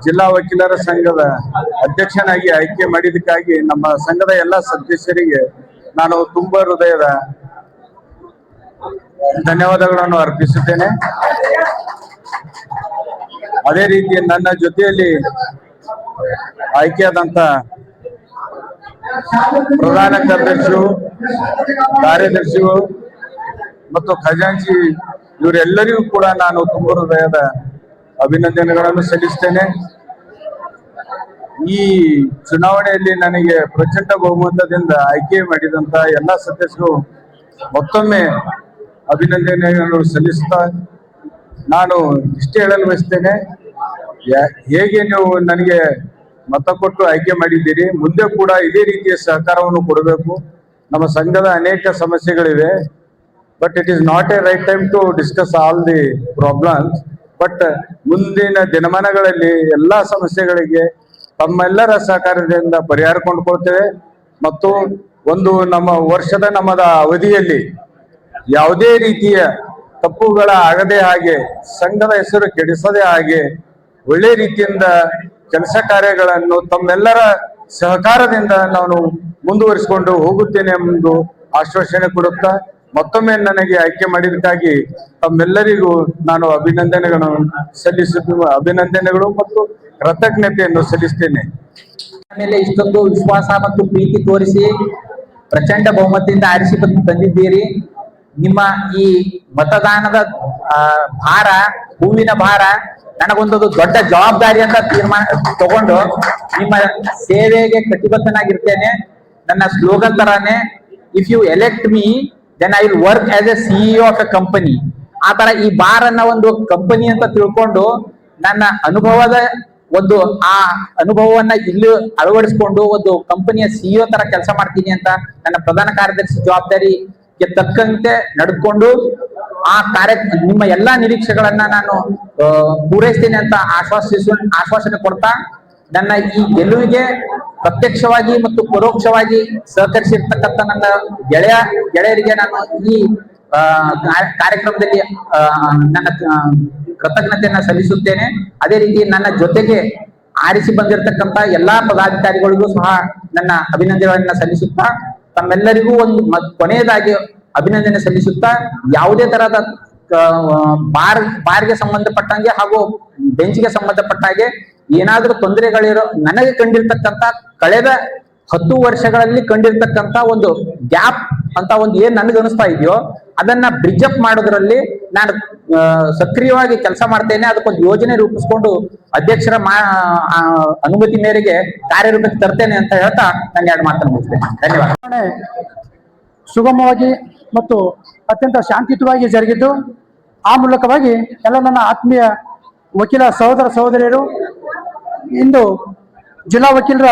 ಜಿಲ್ಲಾ ವಕೀಲರ ಸಂಘದ ಅಧ್ಯಕ್ಷನಾಗಿ ಆಯ್ಕೆ ಮಾಡಿದ್ದಕ್ಕಾಗಿ ನಮ್ಮ ಸಂಘದ ಎಲ್ಲ ಸದಸ್ಯರಿಗೆ ನಾನು ತುಂಬ ಹೃದಯದ ಧನ್ಯವಾದಗಳನ್ನು ಅರ್ಪಿಸುತ್ತೇನೆ. ಅದೇ ರೀತಿ ನನ್ನ ಜೊತೆಯಲ್ಲಿ ಆಯ್ಕೆಯಾದಂತ ಪ್ರಧಾನ ಕಾರ್ಯದರ್ಶಿಗಳು ಮತ್ತು ಖಜಾಂಚಿ ಇವರೆಲ್ಲರಿಗೂ ಕೂಡ ನಾನು ತುಂಬ ಹೃದಯದ ಅಭಿನಂದನೆಗಳನ್ನು ಸಲ್ಲಿಸ್ತೇನೆ. ಈ ಚುನಾವಣೆಯಲ್ಲಿ ನನಗೆ ಪ್ರಚಂಡ ಬಹುಮತದಿಂದ ಆಯ್ಕೆ ಮಾಡಿದಂತ ಎಲ್ಲ ಸದಸ್ಯರು ಮತ್ತೊಮ್ಮೆ ಅಭಿನಂದನೆಗಳನ್ನು ಸಲ್ಲಿಸ್ತಾ ನಾನು ಇಷ್ಟೇ ಹೇಳಲು ಬಯಸ್ತೇನೆ, ಹೇಗೆ ನೀವು ನನಗೆ ಮತ ಕೊಟ್ಟು ಆಯ್ಕೆ ಮಾಡಿದ್ದೀರಿ, ಮುಂದೆ ಕೂಡ ಇದೇ ರೀತಿಯ ಸಹಕಾರವನ್ನು ಕೊಡಬೇಕು. ನಮ್ಮ ಸಂಘದ ಅನೇಕ ಸಮಸ್ಯೆಗಳಿವೆ, but it is not a right time to discuss all the problems. But ಮುಂದಿನ ದಿನಮಾನಗಳಲ್ಲಿ ಎಲ್ಲ ಸಮಸ್ಯೆಗಳಿಗೆ ತಮ್ಮೆಲ್ಲರ ಸಹಕಾರದಿಂದ ಪರಿಹಾರ ಕೊಂಡುಕೊಳ್ತೇವೆ. ಮತ್ತು ಒಂದು ನಮ್ಮದ ಅವಧಿಯಲ್ಲಿ ಯಾವುದೇ ರೀತಿಯ ತಪ್ಪುಗಳ ಆಗದೆ ಹಾಗೆ, ಸಂಘದ ಹೆಸರು ಕೆಡಿಸದೆ ಹಾಗೆ ಒಳ್ಳೆ ರೀತಿಯಿಂದ ಕೆಲಸ ಕಾರ್ಯಗಳನ್ನು ತಮ್ಮೆಲ್ಲರ ಸಹಕಾರದಿಂದ ನಾನು ಮುಂದುವರಿಸಿಕೊಂಡು ಹೋಗುತ್ತೇನೆ ಎಂದು ಆಶ್ವಾಸನೆ ಕೊಡುತ್ತಾ ಮತ್ತೊಮ್ಮೆ ನನಗೆ ಆಯ್ಕೆ ಮಾಡಿದ್ದಕ್ಕಾಗಿ ತಮ್ಮೆಲ್ಲರಿಗೂ ನಾನು ಅಭಿನಂದನೆಗಳು ಮತ್ತು ಕೃತಜ್ಞತೆಯನ್ನು ಸಲ್ಲಿಸ್ತೇನೆ. ಮೇಲೆ ಇಷ್ಟೊಂದು ವಿಶ್ವಾಸ ಮತ್ತು ಪ್ರೀತಿ ತೋರಿಸಿ ಪ್ರಚಂಡ ಬಹುಮತದಿಂದ ಆರಿಸಿ ತಂದಿದ್ದೀರಿ. ನಿಮ್ಮ ಈ ಮತದಾನದ ಭಾರ, ಹೂವಿನ ಭಾರ ನನಗೊಂದು ದೊಡ್ಡ ಜವಾಬ್ದಾರಿ ಅಂತ ತೀರ್ಮಾನ ತಗೊಂಡು ನಿಮ್ಮ ಸೇವೆಗೆ ಕಟಿಬದ್ಧನಾಗಿರ್ತೇನೆ. ನನ್ನ ಸ್ಲೋಗನ್ ತರಾನೇ, if you elect me then I will work as a CEO of a company. ಆ ತರ ಈ ಬಾರ್ ಅನ್ನ ಒಂದು ಕಂಪನಿ ಅಂತ ತಿಳ್ಕೊಂಡು ನನ್ನ ಆ ಅನುಭವವನ್ನ ಇಲ್ಲಿ ಅಳವಡಿಸಿಕೊಂಡು ಒಂದು ಕಂಪನಿಯ ಸಿಇಒ ತರ ಕೆಲಸ ಮಾಡ್ತೀನಿ ಅಂತ ನನ್ನ ಪ್ರಧಾನ ಕಾರ್ಯದರ್ಶಿ ಜವಾಬ್ದಾರಿಗೆ ತಕ್ಕಂತೆ ನಡೆದುಕೊಂಡು ನಿಮ್ಮ ಎಲ್ಲಾ ನಿರೀಕ್ಷೆಗಳನ್ನ ನಾನು ಪೂರೈಸ್ತೇನೆ ಅಂತ ಆಶ್ವಾಸನೆ ಕೊಡ್ತಾ ನನ್ನ ಈ ಗೆಲುವಿಗೆ ಪ್ರತ್ಯಕ್ಷವಾಗಿ ಮತ್ತು ಪರೋಕ್ಷವಾಗಿ ಸಹಕರಿಸಿರ್ತಕ್ಕಂಥ ನನ್ನ ಗೆಳೆಯರಿಗೆ ನಾನು ಈ ಕಾರ್ಯಕ್ರಮದಲ್ಲಿ ನನ್ನ ಕೃತಜ್ಞತೆಯನ್ನ ಸಲ್ಲಿಸುತ್ತೇನೆ. ಅದೇ ರೀತಿ ನನ್ನ ಜೊತೆಗೆ ಆರಿಸಿ ಬಂದಿರತಕ್ಕಂತ ಎಲ್ಲಾ ಪದಾಧಿಕಾರಿಗಳಿಗೂ ಸಹ ನನ್ನ ಅಭಿನಂದನೆಗಳನ್ನ ಸಲ್ಲಿಸುತ್ತಾ ತಮ್ಮೆಲ್ಲರಿಗೂ ಒಂದು ಕೊನೆಯದಾಗಿ ಅಭಿನಂದನೆ ಸಲ್ಲಿಸುತ್ತಾ ಯಾವುದೇ ತರಹದ ಬಾರ್ಗೆ ಸಂಬಂಧಪಟ್ಟಂಗೆ ಹಾಗೂ ಬೆಂಚ್ಗೆ ಸಂಬಂಧಪಟ್ಟ ಹಾಗೆ ಏನಾದ್ರೂ ತೊಂದರೆಗಳಿರೋ ನನಗೆ ಕಂಡಿರ್ತಕ್ಕಂಥ ಕಳೆದ 10 ವರ್ಷಗಳಲ್ಲಿ ಕಂಡಿರ್ತಕ್ಕಂಥ ಒಂದು ಗ್ಯಾಪ್ ಅಂತ ಒಂದು ಏನ್ ನನಗೆ ಅನಿಸ್ತಾ ಇದೆಯೋ ಅದನ್ನ ಬ್ರಿಡ್ಜ್ ಅಪ್ ಮಾಡೋದ್ರಲ್ಲಿ ನಾನು ಸಕ್ರಿಯವಾಗಿ ಕೆಲಸ ಮಾಡ್ತೇನೆ. ಅದಕ್ಕೊಂದು ಯೋಜನೆ ರೂಪಿಸ್ಕೊಂಡು ಅಧ್ಯಕ್ಷರ ಅನುಮತಿ ಮೇರೆಗೆ ಕಾರ್ಯರೂಪಕ್ಕೆ ತರ್ತೇನೆ ಅಂತ ಹೇಳ್ತಾ ನಾನು 2 ಮಾತನ್ನು ಮುಗಿಸ್ತೇನೆ. ಧನ್ಯವಾದ. ಸುಗಮವಾಗಿ ಮತ್ತು ಅತ್ಯಂತ ಶಾಂತಿಯುತವಾಗಿ ಜರುಗಿದ್ದು, ಆ ಮೂಲಕವಾಗಿ ಎಲ್ಲ ನನ್ನ ಆತ್ಮೀಯ ವಕೀಲ ಸಹೋದರ ಸಹೋದರಿಯರು ಇಂದು ಜಿಲ್ಲಾ ವಕೀಲರ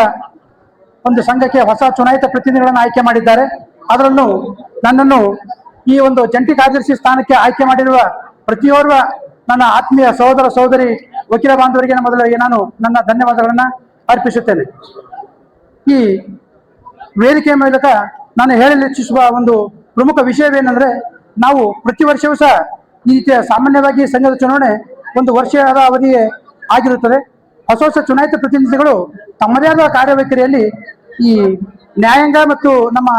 ಒಂದು ಸಂಘಕ್ಕೆ ಹೊಸ ಚುನಾಯಿತ ಪ್ರತಿನಿಧಿಗಳನ್ನು ಆಯ್ಕೆ ಮಾಡಿದ್ದಾರೆ. ಅದರಲ್ಲೂ ನನ್ನನ್ನು ಈ ಒಂದು ಜಂಟಿ ಕಾರ್ಯದರ್ಶಿ ಸ್ಥಾನಕ್ಕೆ ಆಯ್ಕೆ ಮಾಡಿರುವ ಪ್ರತಿಯೋರ್ವ ನನ್ನ ಆತ್ಮೀಯ ಸಹೋದರ ಸಹೋದರಿ ವಕೀಲ ಬಾಂಧವರಿಗೆ ಮೊದಲಿಗೆ ನಾನು ನನ್ನ ಧನ್ಯವಾದಗಳನ್ನು ಅರ್ಪಿಸುತ್ತೇನೆ. ಈ ವೇದಿಕೆಯ ಮೂಲಕ ನಾನು ಹೇಳಲು ಇಚ್ಛಿಸುವ ಒಂದು ಪ್ರಮುಖ ವಿಷಯವೇನೆಂದರೆ, ನಾವು ಪ್ರತಿ ವರ್ಷವೂ ಸಹ ಈ ರೀತಿಯ ಸಾಮಾನ್ಯವಾಗಿ ಸಂಘದ ಚುನಾವಣೆ ಒಂದು ವರ್ಷದ ಅವಧಿಯೇ ಆಗಿರುತ್ತದೆ. ಹೊಸ ಚುನಾಯಿತ ಪ್ರತಿನಿಧಿಗಳು ತಮ್ಮದೇ ಆದ ಕಾರ್ಯವೈಖರಿಯಲ್ಲಿ ಈ ನ್ಯಾಯಾಂಗ ಮತ್ತು ನಮ್ಮ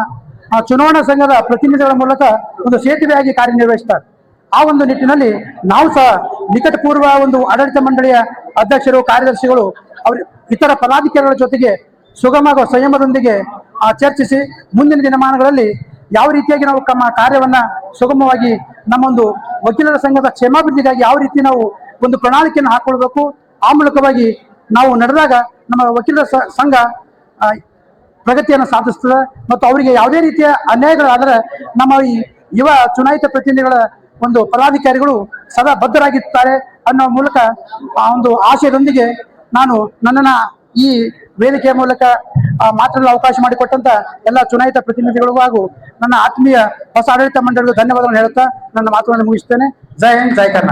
ಚುನಾವಣಾ ಸಂಘದ ಪ್ರತಿನಿಧಿಗಳ ಮೂಲಕ ಒಂದು ಸೇತುವೆಯಾಗಿ ಕಾರ್ಯನಿರ್ವಹಿಸ್ತಾರೆ. ಆ ಒಂದು ನಿಟ್ಟಿನಲ್ಲಿ ನಾವು ಸಹ ನಿಕಟಪೂರ್ವ ಒಂದು ಆಡಳಿತ ಮಂಡಳಿಯ ಅಧ್ಯಕ್ಷರು, ಕಾರ್ಯದರ್ಶಿಗಳು, ಇತರ ಪದಾಧಿಕಾರಿಗಳ ಜೊತೆಗೆ ಸುಗಮ ಹಾಗೂ ಸಂಯಮದೊಂದಿಗೆ ಚರ್ಚಿಸಿ ಮುಂದಿನ ದಿನಮಾನಗಳಲ್ಲಿ ಯಾವ ರೀತಿಯಾಗಿ ನಾವು ನಮ್ಮ ಕಾರ್ಯವನ್ನ ಸುಗಮವಾಗಿ ನಮ್ಮೊಂದು ವಕೀಲರ ಸಂಘದ ಕ್ಷೇಮಾಭಿವೃದ್ಧಿಗಾಗಿ ಯಾವ ರೀತಿ ನಾವು ಒಂದು ಪ್ರಣಾಳಿಕೆಯನ್ನು ಹಾಕೊಳ್ಬೇಕು, ಆ ಮೂಲಕವಾಗಿ ನಾವು ನಡೆದಾಗ ನಮ್ಮ ವಕೀಲರ ಸಂಘ ಪ್ರಗತಿಯನ್ನು ಸಾಧಿಸ್ತದೆ. ಮತ್ತು ಅವರಿಗೆ ಯಾವುದೇ ರೀತಿಯ ಅನ್ಯಾಯಗಳಾದರೆ ನಮ್ಮ ಈ ಯುವ ಚುನಾಯಿತ ಪ್ರತಿನಿಧಿಗಳ ಒಂದು ಪದಾಧಿಕಾರಿಗಳು ಸದಾ ಬದ್ಧರಾಗಿರ್ತಾರೆ ಅನ್ನೋ ಮೂಲಕ ಆ ಒಂದು ಆಶಯದೊಂದಿಗೆ ನಾನು ನನ್ನನ್ನ ಈ ವೇದಿಕೆಯ ಮೂಲಕ ಮಾತನಾಡಲು ಅವಕಾಶ ಮಾಡಿಕೊಟ್ಟಂತ ಎಲ್ಲ ಚುನಾಯಿತ ಪ್ರತಿನಿಧಿಗಳಿಗೂ ಹಾಗೂ ನನ್ನ ಆತ್ಮೀಯ ಹೊಸ ಆಡಳಿತ ಮಂಡಳಿಗೂ ಧನ್ಯವಾದಗಳನ್ನು ಹೇಳುತ್ತಾ ನನ್ನ ಮಾತುಗಳನ್ನು ಮುಗಿಸ್ತೇನೆ. ಜೈ ಹಿಂದ್, ಜೈ ಕರ್ನಾಟಕ.